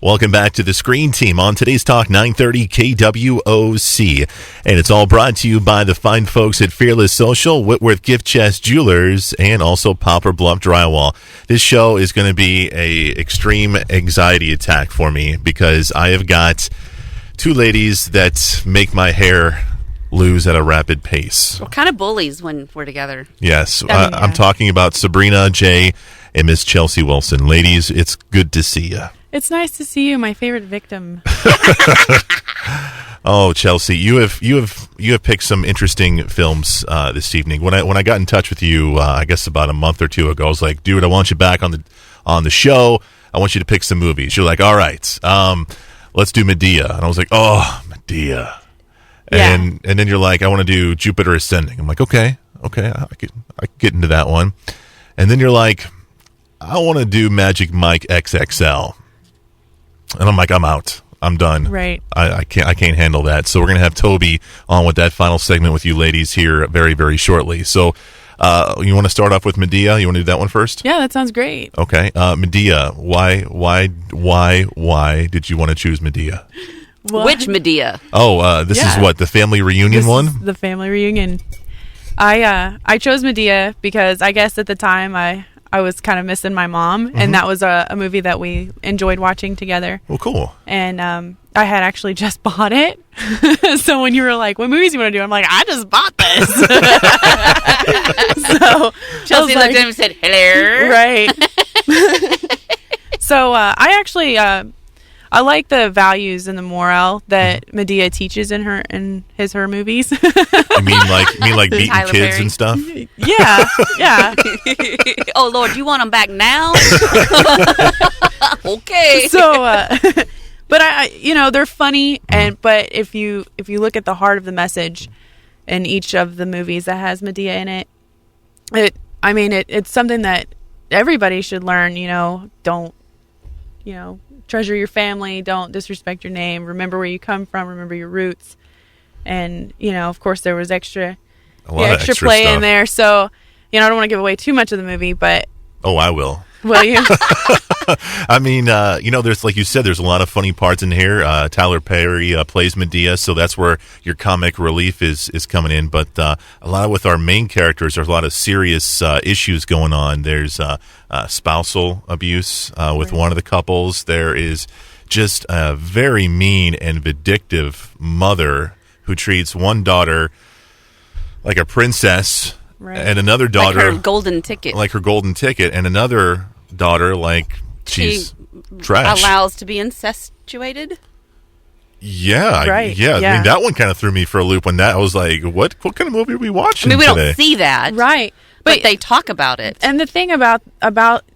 Welcome back to the Screen Team on today's Talk 930 KWOC. And it's all brought to you by the fine folks at Fearless Social, Whitworth Gift Chest Jewelers, and also Poplar, Bluff Drywall. This show is going to be a extreme anxiety attack for me because I have got two ladies that make my hair lose at a rapid pace. We're kind of bullies when we're together. Yes. I'm talking about Sabrina J. and Miss Chelsea Wilson. Ladies, it's good to see you. It's nice to see you, my favorite victim. Oh, Chelsea, you have picked some interesting films this evening. When I got in touch with you, I guess about a month or two ago, I was like, dude, I want you back on the show. I want you to pick some movies. You're like, all right, let's do Madea. And I was like, oh, Madea. And then you're like, I want to do Jupiter Ascending. I'm like, okay, I could get into that one. And then you're like, I want to do Magic Mike XXL. And I'm like, I'm out. I'm done. Right. I can't handle that. So we're going to have Toby on with that final segment with you ladies here very, very shortly. So you want to start off with Madea? You want to do that one first? Yeah, that sounds great. Okay. Medea, why did you want to choose Medea? Well, which Madea? Oh, this is what, the family reunion one? The family reunion. I chose Madea because I guess at the time I was kind of missing my mom, and that was a movie that we enjoyed watching together. Well, cool. And I had actually just bought it. So when you were like, what movies you want to do? I'm like, I just bought this. So Chelsea looked at him and said, hello. Right. So I actually... I like the values and the morale that Madea teaches in her movies. You mean like beating Tyler kids Perry. and stuff? Yeah. Oh Lord, you want them back now? Okay. So, but I they're funny, but if you look at the heart of the message in each of the movies that has Madea in it, it's something that everybody should learn. Don't treasure your family, don't disrespect your name, remember where you come from, remember your roots. And of course there was extra play stuff in there, so I don't want to give away too much of the movie, but I will you? I mean, there's, like you said, there's a lot of funny parts in here. Tyler Perry plays Madea, so that's where your comic relief is coming in. But a lot with our main characters, there's a lot of serious issues going on. There's spousal abuse with one of the couples. There is just a very mean and vindictive mother who treats one daughter like a princess, right, and another daughter like her golden ticket, and another daughter like she's trash. Allows to be incestuated. Yeah, right. Yeah. I mean, that one kind of threw me for a loop. When that, I was like, "What kind of movie are we watching?" I mean, we today? don't see that, right? But they talk about it. And the thing about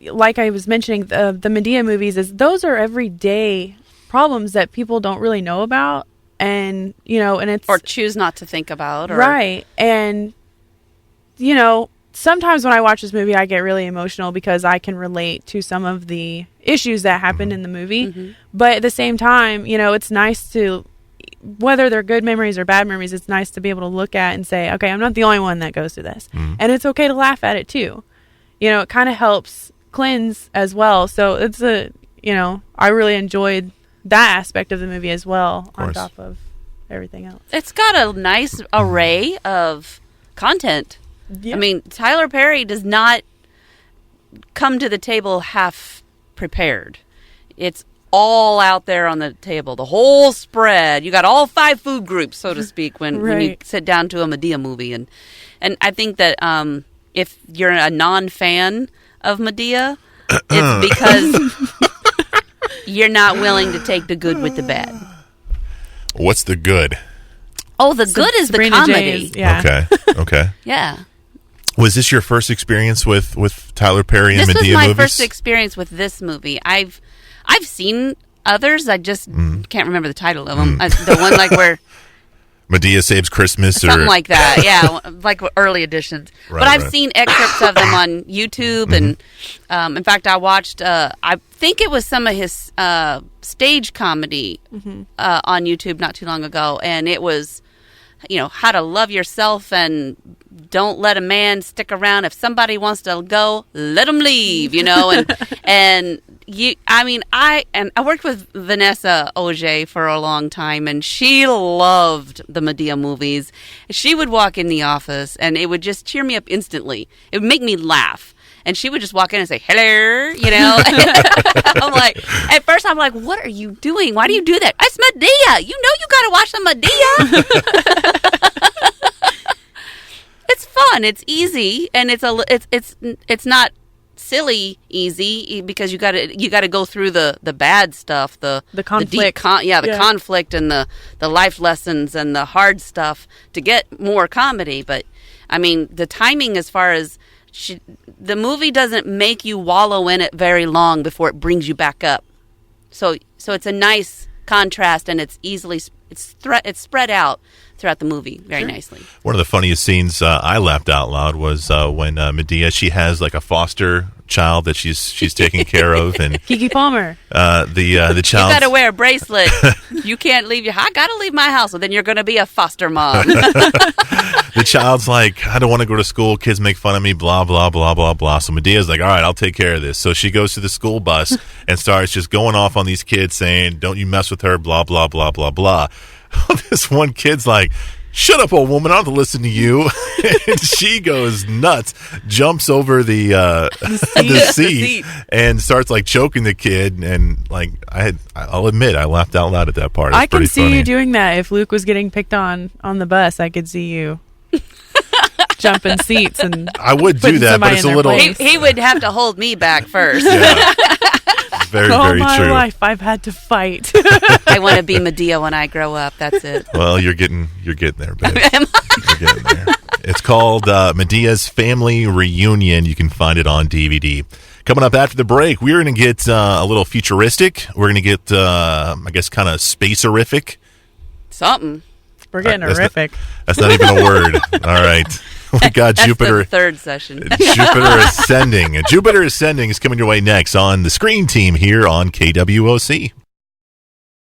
like I was mentioning, the Madea movies is those are everyday problems that people don't really know about, and and it's or choose not to think about, right. And sometimes when I watch this movie, I get really emotional because I can relate to some of the issues that happened in the movie. Mm-hmm. But at the same time, it's nice to, whether they're good memories or bad memories, it's nice to be able to look at and say, okay, I'm not the only one that goes through this. Mm-hmm. And it's okay to laugh at it too. It kind of helps cleanse as well. So it's I really enjoyed that aspect of the movie as well, on top of everything else. It's got a nice array of content. Yeah. I mean, Tyler Perry does not come to the table half prepared. It's all out there on the table, the whole spread. You got all 5 food groups, so to speak, when you sit down to a Madea movie. And I think that if you're a non-fan of Madea, it's because you're not willing to take the good with the bad. What's the good? Oh, the good is the comedy. Yeah. Okay. Yeah. Was this your first experience with Tyler Perry and Madea movies? This was my first experience with this movie. I've seen others. I just can't remember the title of them. The one like where Madea Saves Christmas something like that. Yeah, like early editions. Right, but I've seen excerpts of them on YouTube, and in fact, I watched. I think it was some of his stage comedy on YouTube not too long ago, and it was, how to love yourself and don't let a man stick around. If somebody wants to go, let them leave. And I worked with Vanessa Auger for a long time, and she loved the Madea movies. She would walk in the office, and it would just cheer me up instantly. It would make me laugh. And she would just walk in and say, hello, you know. I'm like, at first I'm like, what are you doing? Why do you do that? It's Madea. You know you got to watch some Madea. It's fun. It's easy. And it's not silly easy because you got to go through the bad stuff, the conflict. The conflict and the life lessons and the hard stuff to get more comedy. But, I mean, the timing as far as the movie doesn't make you wallow in it very long before it brings you back up. So it's a nice contrast, and it's spread out throughout the movie very nicely. One of the funniest scenes I laughed out loud was when Madea, she has like a foster child that she's taking care of, and Kiki Palmer. The child. You got to wear a bracelet. You can't leave I got to leave my house, or then you're going to be a foster mom. The child's like, I don't want to go to school. Kids make fun of me, blah, blah, blah, blah, blah. So Medea's like, all right, I'll take care of this. So she goes to the school bus and starts just going off on these kids saying, don't you mess with her, blah, blah, blah, blah, blah. This one kid's like, shut up, old woman, I don't have to listen to you. And she goes nuts, jumps over the seat and starts like choking the kid. And like, I'll admit, I laughed out loud at that part. I can see funny. you doing that. If Luke was getting picked on the bus, I could see you jumping seats. And I would do that, but it's a little. He would have to hold me back first. Yeah. Very, all very my true. life, I've had to fight. I want to be Madea when I grow up. That's it. Well, you're getting there, babe. You're getting there. It's called Medea's Family Reunion. You can find it on DVD. Coming up after the break, we're going to get a little futuristic. We're going to get, I guess, kind of space-orific. Something. We're getting horrific. That's not even a word. All right. We got That's Jupiter. The third session. Jupiter Ascending. Jupiter Ascending is coming your way next on the Screen Team here on KWOC.